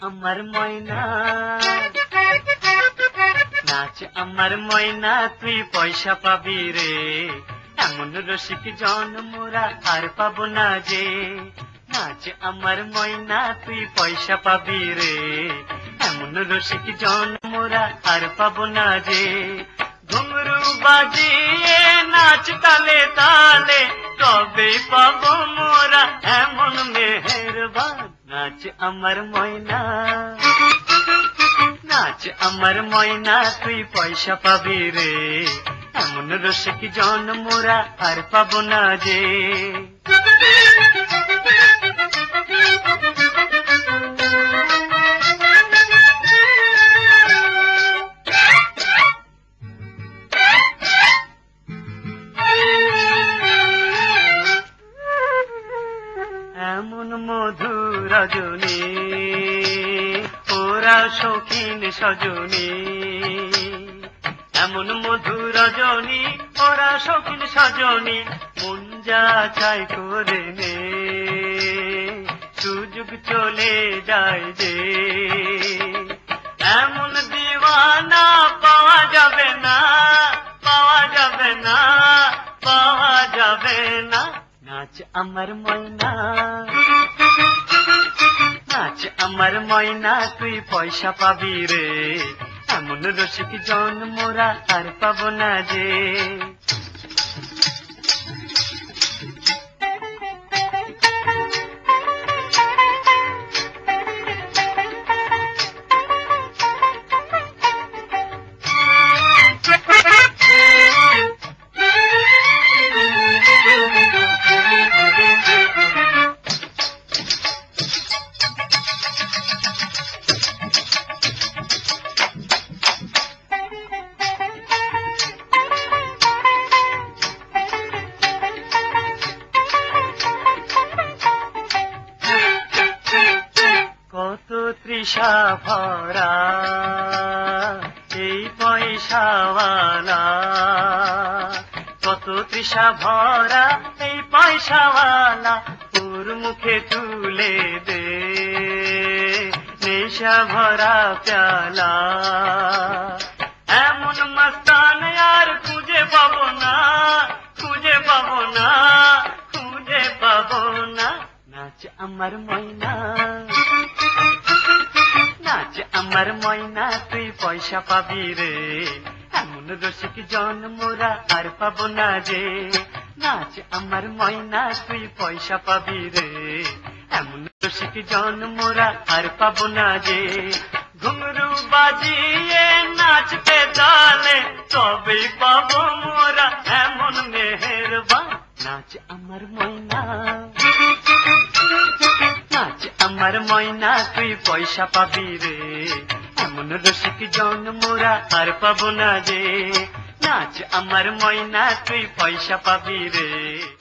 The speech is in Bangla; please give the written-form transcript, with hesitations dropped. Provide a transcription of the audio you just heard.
আমার ময়না, নাচ আমার ময়না, তুই পয়সা পাবি রে। এমন রসিক জন মোরা আর পাবো না যে। নাচ আমার ময়না, তুই পয়সা পাবি রে। এমন রসিক জন মোরা আর পাবো না যে। ঘুঙরু বাজিয়ে নাচ তালে তালে, তবে পাবো মোরা এমন মেহেরবান। নাচ আমার ময়না, নাচ আমার ময়না, তুই পয়সা পাবি রে। এমন রসিক জন মোরা আর পাবো না যে। এমন মধুর রজনী, ওরা শৌখিন সজনী। এমন মধুর রজনী, ওরা শৌখিন সজনী। মন যা চাই করে নে, সুযোগ চলে যায় যে। এমন দিওয়ানা পাওয়া যাবে না, পাওয়া যাবে না, পাওয়া যাবে না। নাচ আমার ময়না, নাচ আমার ময়না, তুই পয়সা পাবি রে। এমন রসিক জন মোরা আর পাবো না যে। কত তৃষা ভরা এই পয়সাওয়ালা, কত তৃষা ভরা এই পয়সাওয়ালা। ওর মুখে তুলে দে নেশা ভরা প্যালা। এমন মস্তান আর খুঁজে পাবো না, খুঁজে পাবো না, খুঁজে পাবো না। নাচ আমার ময়না, নাচ আমার ময়না, তুই পয়সা পাবি রে। এমন রসিক জন মোরা আর পাবো না যে। নাচ আমার ময়না, তুই পয়সা পাবি রে। এমন রসিক জন মোরা আর পাবো না যে। ঘুঙরু বাজিয়ে নাচতে তালে, তবে পাবো মোরা এমন মেহেরবান। নাচ আমার ময়না, নাচ আমার ময়না, তুই পয়সা পাবি রে। এমন রসিক জন মোরা আর পাবো না যে। নাচ আমার ময়না, তুই পয়সা পাবি রে।